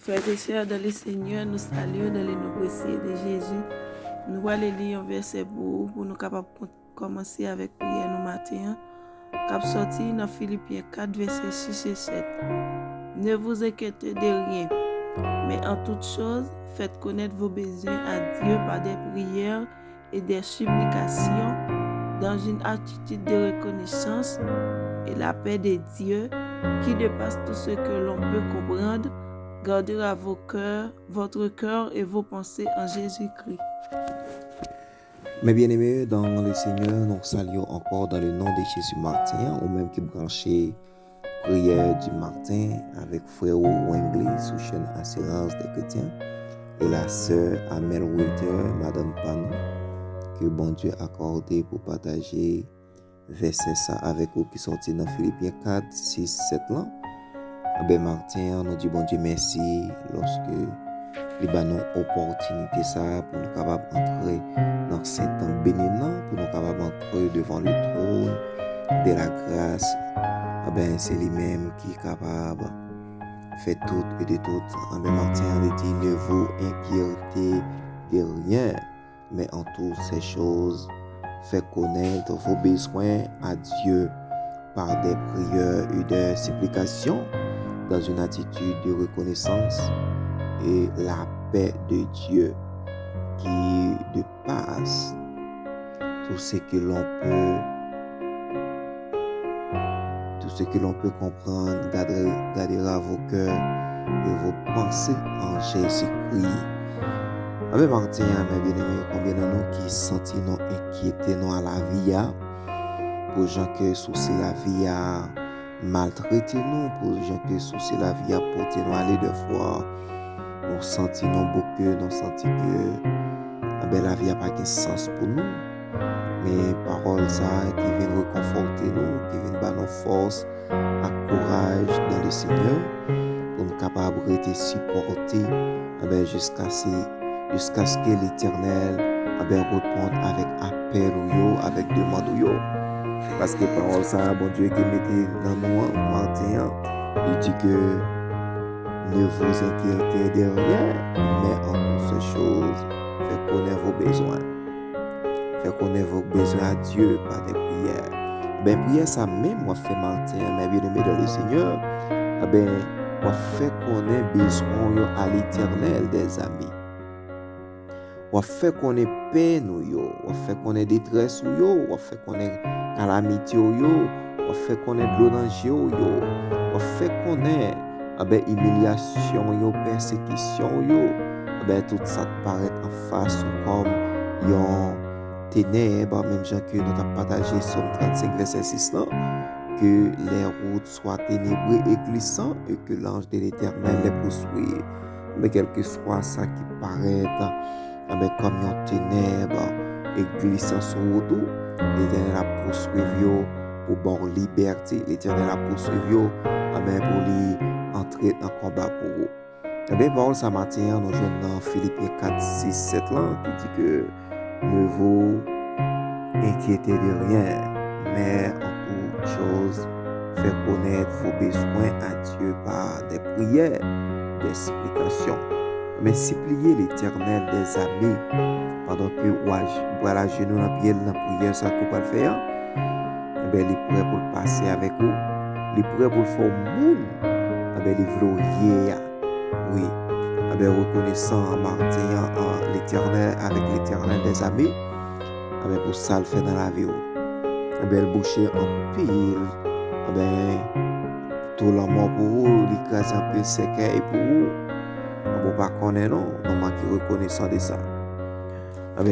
Frères et sœurs dans le Seigneur, nous saluons dans le nom précieux de Jésus. Nous allons lire un verset pour nous capables commencer avec prière nous matin. Cap sorti dans Philippiens 4, verset 6 et 7. Ne vous inquiétez de rien, mais en toute chose, faites connaître vos besoins à Dieu par des prières et des supplications dans une attitude de reconnaissance, et la paix de Dieu, qui dépasse tout ce que l'on peut comprendre, gardera votre cœur et vos pensées en Jésus-Christ. Mes bien-aimés, dans le Seigneur, nous saluons encore dans le nom de Jésus Martin, ou même qui branché prière du matin avec frère Wembley sous chaîne Assurance des chrétiens et la sœur Amel Wilter, Madame Pan, que bon Dieu a accordé pour partager verset ça avec vous qui sorti dans Philippiens 4, 6, 7 là. Ben Martin, nous dit bon Dieu merci lorsque il a nous opportunité ça pour nous capables d'entrer dans cet temps béni pour nous capables d'entrer devant le trône de la grâce. Ben c'est lui-même qui est capable de faire tout et de tout. Ben Martin a dit ne vous inquiétez de rien, mais en toutes ces choses faites connaître vos besoins à Dieu par des prières et des supplications dans une attitude de reconnaissance, et la paix de Dieu qui dépasse tout ce que l'on peut comprendre, gardera vos cœurs et vos pensées en Jésus-Christ. Avec Martin, mes bien-aimés, combien de nous qui sentis nous inquiétés nous à la vie, pour gens que souci la vie a maltraité nous, pour gens que souci la vie a porté nous aller de fois, nous sentis nous beaucoup, nous sentis que la vie a pas de sens pour nous, mais paroles ça qui viennent réconforter nous, qui viennent donner nos forces, à courage dans le Seigneur, pour nous capables de rester supportés jusqu'à ce que l'Éternel réponde avec appel ou avec demande ou parce que parole ça, bon Dieu qui mettait dans nous matin, il dit que ne vous inquiétez de rien, mais en toutes ces choses, faites connaître vos besoins. Faites connaître vos besoins à Dieu par des prières. Prière ça même, moi fait matin, mais bien-aimé dans le Seigneur, moi fait connaître besoin à l'Éternel des amis. On fait connaître peine on fait connaître détresse on fait connaître calamité on fait connaître le danger on fait connaître humiliation persécution tout ça paraît en face comme yon ténèbres, même gens que nous avons partagé sur 35 verset 6 là, que les routes soient ténébreuses et glissantes et que l'ange de l'Éternel les poursuit. Mais quel que soit ça qui paraît comme une ténèbre et glissant sur route, l'Éternel a poursuivi pour bon liberté, l'Éternel a poursuivi pour lui entrer dans le combat pour vous. Parole ça matin, nous jouons dans Philippiens 4, 6, 7 là, qui dit que ne vous inquiétez de rien, mais en toute chose, faites connaître vos besoins à Dieu par des prières, des supplications. Mais suppliez l'Éternel des amis pendant que voilà genou dans pied dans prière ça qu'on va le faire. Il est prêt pour le passer avec vous. Il est prêt pour le faire monde. Il veut oui. Reconnaissant Martin l'Éternel avec l'Éternel des amis. Pour ça le fait dans la vie. Le boucher en pile. Tout l'amour pour vous, l'écraser un peu séquel pour vous. On ne pas connaître non, on manque reconnaissant de ça.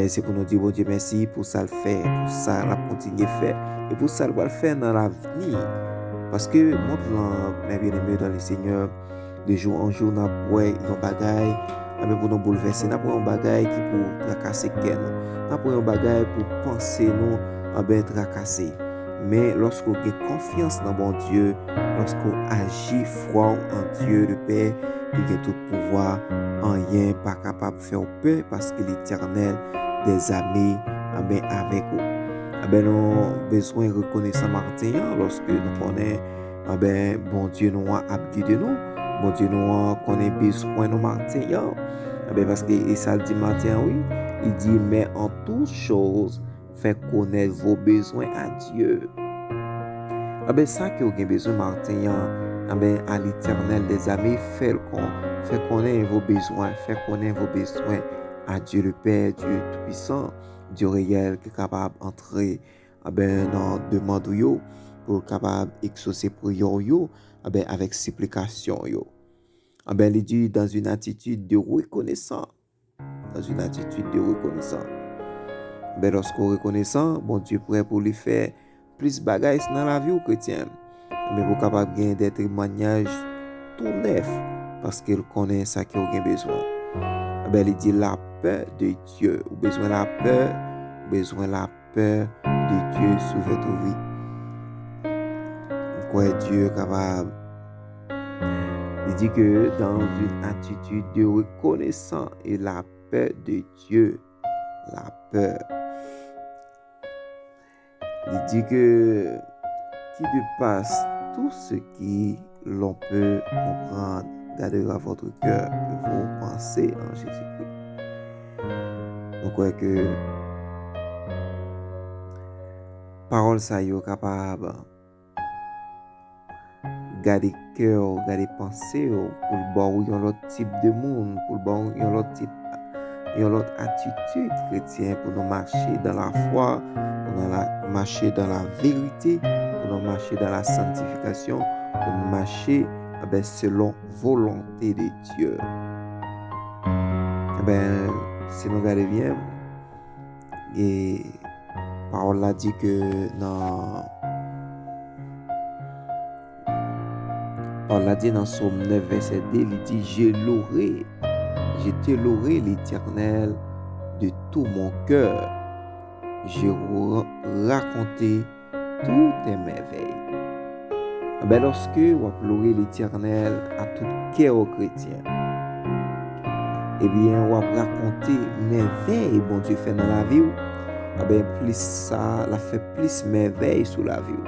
C'est pour nous dire bon Dieu merci pour ça le fait, pour ça la continuer faire et pour ça le va le faire dans l'avenir. Parce que moi mes bien-aimés dans le Seigneur, de jour en jour n'a pas un bagaille pour nous bouleverser, n'a pas un bagaille qui pour tracasser quelqu'un, n'a pas un bagaille pour penser nous tracasser. Mais lorsqu'on a confiance dans bon Dieu, lorsqu'on agit froid en Dieu le Père, qui a tout pouvoir, rien pas capable de faire peur parce que l'Éternel des amis avec vous. Nous avons besoin de reconnaissance Martin lorsque nous connaissons bon Dieu nous a guidé nous, Bon Dieu, nous connaît besoin nous Martin. Parce que et ça le dit Martin, oui. Il dit, mais en toutes choses, fait connaître vos besoins à Dieu. Ça que vous avez besoin, Martin, à l'Éternel des amis, fait connaître vos besoins, fait connaître vos besoins à Dieu le Père, Dieu Tout-Puissant, Dieu réel, qui est capable d'entrer dans demande pour capable exaucer prière avec supplication. Il dit dans une attitude de reconnaissance. Dans une attitude de reconnaissance. Lorsqu'on est reconnaissant, bon Dieu est prêt pour lui faire plus de bagages dans la vie chrétienne. Vous capable de gagner des témoignages tout neufs parce qu'il connaît ça qu'il a besoin. Il dit la peur de Dieu. Ou besoin la peur de Dieu sur votre vie. Pourquoi Dieu est capable? Il dit que dans une attitude de reconnaissance et la peur de Dieu, la peur. Il dit que qui dépasse tout ce qui l'on peut comprendre, gardera votre cœur et vos pensées en Jésus-Christ. Donc, ouais, que parole ça est capable garder cœur, garder pensée pour le bon un autre type de monde, pour le bon un autre type, une autre attitude chrétienne pour nous marcher dans la foi, pour nous marcher dans la vérité, pour nous marcher dans la sanctification, pour nous marcher selon volonté de Dieu. Si nous regardons bien, et parole là dit que dans Somme 9, verset 2, il dit, je te louerai l'Éternel de tout mon cœur. Je raconter toutes tes merveilles. Lorsque vous louez l'Éternel à tout cœur chrétien, on va raconter merveilles bon Dieu fait dans la vie. Plus ça, la fait plus merveille sur la vie.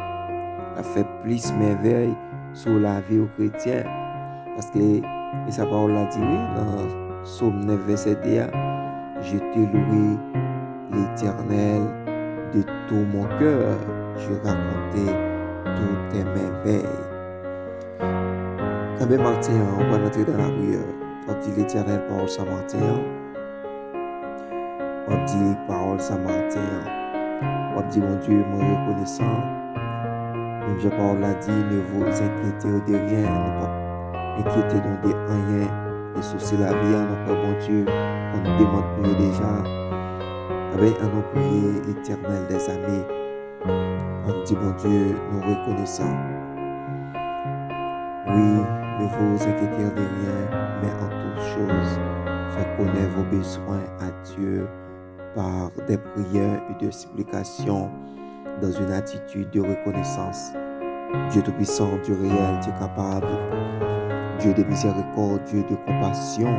La fait plus merveille sur la vie aux chrétiens. Parce que sa parole a dit dans Somme 9, verset 2, je te louerai l'Éternel de tout mon cœur. Je racontais toutes tes merveilles. Quand même Martin, on va entrer dans la prière. On dit l'Éternel parole Saint-Martin. On dit parole Saint-Martin. On dit mon Dieu, mon reconnaissant. Même je parle a dit, ne vous inquiétez de rien, ne pas inquiétez-nous de rien. Les soucis la vie, notre bon Dieu, on nous demande plus déjà. À nous prier, l'Éternel des amis. On dit, mon Dieu, nous reconnaissons. Oui, ne vous inquiétez de rien, mais en toutes choses, faites connaître vos besoins à Dieu par des prières et de supplications dans une attitude de reconnaissance. Dieu Tout-Puissant, Dieu réel, Dieu capable, Dieu de miséricorde, Dieu de compassion.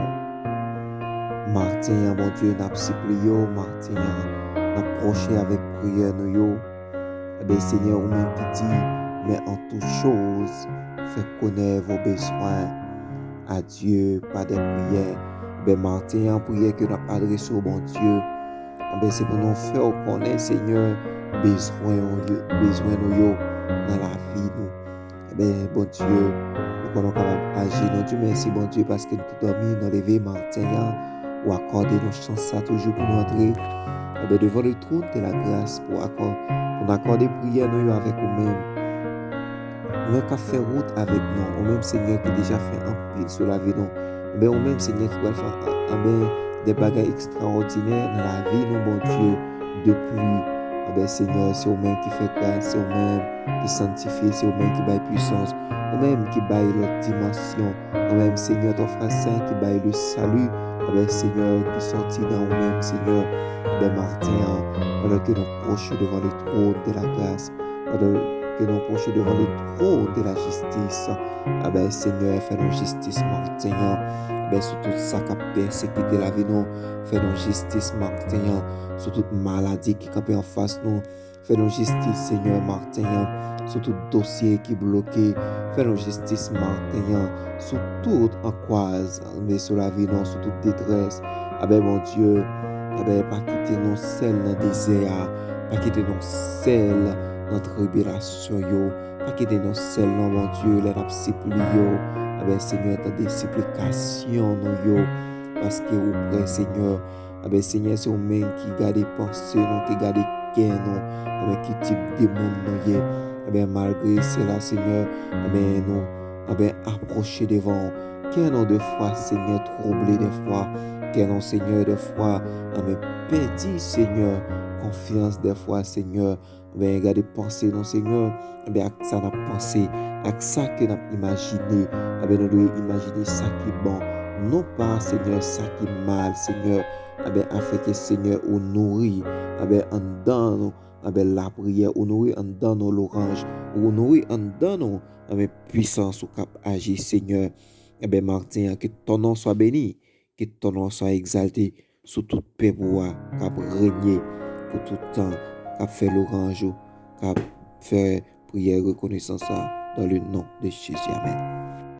Martin, mon Dieu, n'a pas supplié, Martin, n'a approché avec prière, nous. Seigneur, ou même qui dit, mais en toutes choses, faites connaître vos besoins à Dieu par des prières. Martin, en prière que nous adressons au bon Dieu, c'est pour nous faire connaître, Seigneur, besoin nous dans la vie nous. Bon Dieu, nous sommes capables d'agir. Nous Dieu merci, bon Dieu, parce que nous sommes dormi, nous lever Martin, ou accorder nos chances toujours pour nous entrer devant le trône de la grâce pour accorder prière nous avec nous-mêmes. Nous avons fait route avec nous, au même Seigneur qui déjà fait un pile sur la vie nous. Au même Seigneur qui va faire des bagages extraordinaires dans la vie nous, bon Dieu, depuis. Seigneur, c'est vous-même qui fait grâce, c'est vous-même qui sanctifie, c'est vous-même qui baille puissance, vous-même qui baille l'autre dimension, vous-même Seigneur, ton frère saint qui baille le salut, Seigneur, qui sortit dans vous-même, Seigneur, Martin, pendant que nous proches devant le trône de la grâce, pendant que nous proches devant le trône de la justice, Seigneur, fais-nous justice, Martin, sur tout ça qui a persécuté la vie, nous, fais-nous justice, Martin, sur toute maladie qui campe en face nous, Fais-nous justice, Seigneur, Martin, sur tout dossier qui est bloqué. Fais-nous justice, Martin, sur toute angoisse, mais sur la vie, non, sur toute détresse. Ah ben, mon Dieu, ah ben, pas quitter nos selles dans le désert, pas quitter nos selles dans la tribulation, yo. Pas quitter nos selles, non, mon Dieu, les rapsipli, yo. Ah ben, Seigneur, ta disciplication, non, yo. Parce que vous prêt, Seigneur. Ah ben, Seigneur, c'est vous-même qui garde pensées, non, qui garde cœur, non. Ah ben, qui type de monde, non, yo. Ah ben, malgré cela, Seigneur, ah ben, nous, ah ben, approcher devant. Quel nom de foi, Seigneur, troublé des fois. Quel nom, Seigneur, de foi, ah ben, petit, Seigneur, confiance des fois, Seigneur. Ah ben, garder pensée, non, Seigneur. Ah ben, à ça, n'a pensé, à ça que n'a imaginé. Ah ben, nous devons imaginer ça qui est bon. Non pas, Seigneur, ça qui est mal, Seigneur. Ah ben, afin que, Seigneur, ou nourrit, ah ben, en dedans, nous, ah ben, la prière, ou nourrit en dedans, nous, l'orange, ou nourrit en dedans, nous, ah ben, puissance, ou cap agir, Seigneur. Ah ben, Martin, que ton nom soit béni, que ton nom soit exalté, sur tout peuple, cap régner, pour tout temps, cap fait l'orange, cap faire prière, reconnaissance, dans le nom de Jésus. Amen.